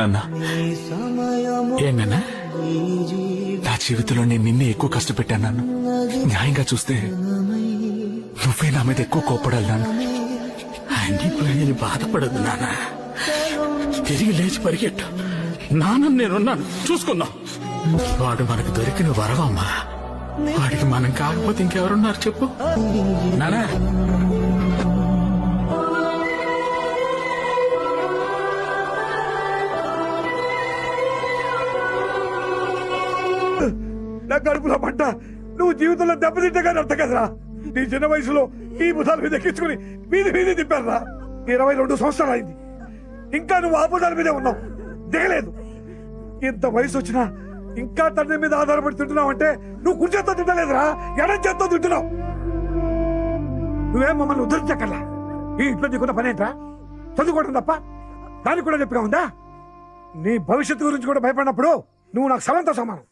నాన్న ఏమన్నా నా జీవితంలో నేను నిన్నే ఎక్కువ కష్టపెట్టాను నాన్న. న్యాయంగా చూస్తే నువ్వే నా మీద ఎక్కువ కోపడాలి నాన్న. అన్ని బాధపడదు నాన్న, తిరిగి లేచి పరిగెట్టు. నాన్న నేనున్నాను, చూసుకుందాం. వాడు మనకు దొరికిన వరవమ్మా. వాడికి మనం కాకపోతే ఇంకెవరున్నారు చెప్పు నానా. నా కడుపులో పడ్డ నువ్వు జీవితంలో దెబ్బతింటగానే అర్థం కదరా. నీ చిన్న వయసులో ఈ బుధాల మీద ఎక్కించుకుని వీధి తిప్పారా. 22 సంవత్సరాలు అయింది, ఇంకా నువ్వు ఆ బుధాల మీదే ఉన్నావు, దిగలేదు. ఇంత వయసు వచ్చినా ఇంకా తండ్రి మీద ఆధారపడి తింటున్నావు అంటే నువ్వు కుడి చేత్తో తింటలేదురా, ఎడం చేత్తో తింటున్నావు. నువ్వేం మమ్మల్ని ఉద్ధరించక్కర్లా. ఈ ఇంట్లో నీకున్న పని ఏంట్రా? చదువుకోవడం తప్ప. దానికి కూడా చెప్పిగా ఉందా? నీ భవిష్యత్తు గురించి కూడా భయపడినప్పుడు నువ్వు నాకు సమంతో సమానం.